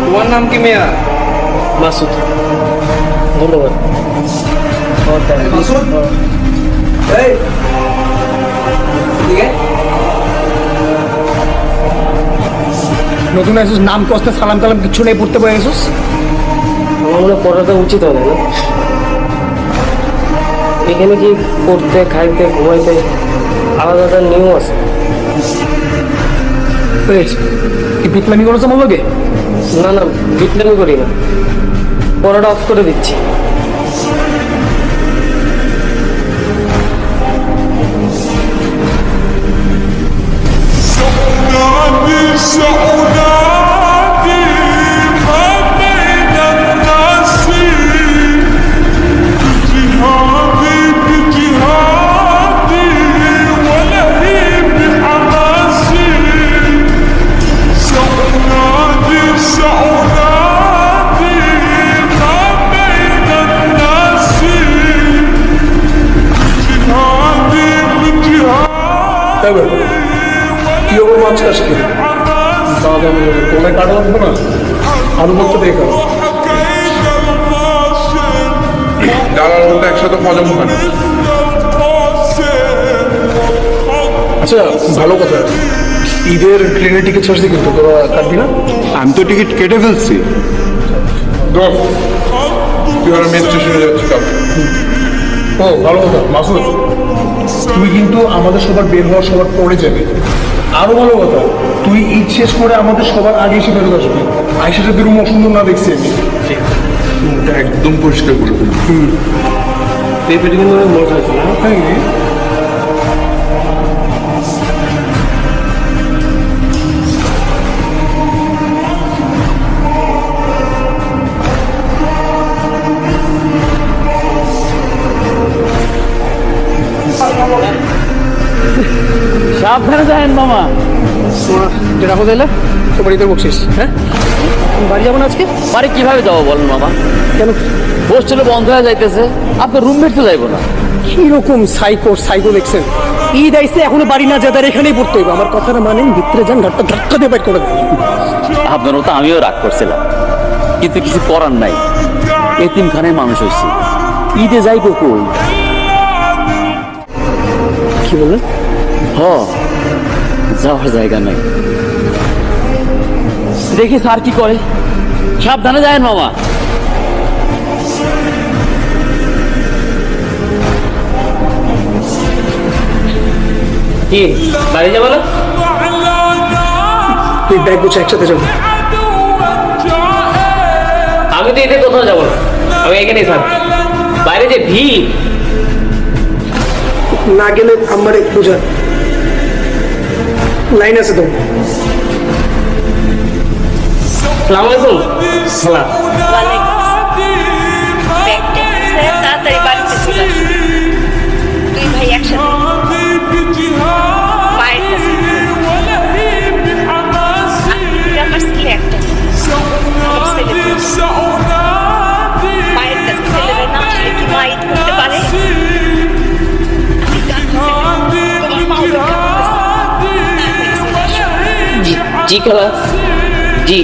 তোমার নাম কি মেয়া? মাসুদ। ধন্যবাদ। মাসুদ এই ঠিক আছে নতুন আসিস, নাম কষ্ট সালাম কালাম কিছু নেই, পড়তে পারে আসিস। আমার মনে হয় পড়াটা উচিত হবে না। এখানে কি পড়তে, খাইতে, ঘুমাইতে আলাদা আলাদা নিয়ম আছে? কি পিটলামি করেছে আমার লোকে? না না, বিটলামি করি না, পড়াটা অফ করে দিচ্ছি। কি হবে মাছ চাষ করে তোমরা কাটা লাগবে না, আলু করতে দেখো। ডালার মধ্যে একসাথে হজম হয় না। আচ্ছা ভালো কথা, ঈদের ট্রেনের টিকিট ছাড়ছি কিন্তু তোরা কাটবি না? আমি তো টিকিট কেটে ফেলছি। দোস্ত, তুই আর আমি স্টেশনে যাচ্ছি কালকে। ও ভালো কথা মাসুদ, তুই কিন্তু আমাদের সবার বের হওয়ার সবার পরে যাবে। আরো ভালো কথা, তুই ঈদ শেষ করে আমাদের সবার আগে এসে ফেরত আসবি। আইসাটা বেরো অসুন্দর না দেখছি আমি। এটা একদম পরিষ্কার করে ফেলবি। পেঁপেটা কিন্তু অনেক মজা হয়েছে না? সাবধানে যাবেন মামা। যেটা কোথায় এলে তো বাড়িতে বকছিস? হ্যাঁ, বাড়ি যাবো না আজকে? বাড়ি কিভাবে যাবো বলেন মামা? কেন? হোস্টেলে বন্ধ হয়ে যাইতেছে, আপনার রুমমেট তো যাইবো না। কিরকম সাইকো সাইকো দেখছেন? ঈদ আইসে এখনো বাড়ি না যেতে, এখানেই পড়তে হইব। আমার কথাটা মানেন, ভিতরে যান, ঘরটা ধাক্কা দিয়ে বের করে দেন। আপনার মতো আমিও রাগ করছিলাম, কিন্তু কিছু করার নাই। এতিমখানায় মানুষ হয়েছি, ঈদে যাইবো কই? কি বললেন? যাওয়ার জায়গা নাই। দেখি স্যার কি করে। সাবধানে যায় মামা। কি বাড়ি যাবো না? তুই ব্যাগ গুছে একসাথে যাবো। আমি তো এতে কোথাও যাবো না, আমি এখানেই থাকবো। বাইরে যে ভিড়, না গেলে আমার বুঝান। লাইন আছে তো? সালাম আলাইকুম। সালাম। তাড়াতাড়ি বাড়িতে চলে আসো। দুই ভাই একসাথে মায়ের কাছে। আমার ছেলে একটা, আমার ছেলে মায়ের কাছে। ছেলেরা না আসলে কি মা ঈদ করতে পারে? তোমার মাও দরকার। জি খালা, জি।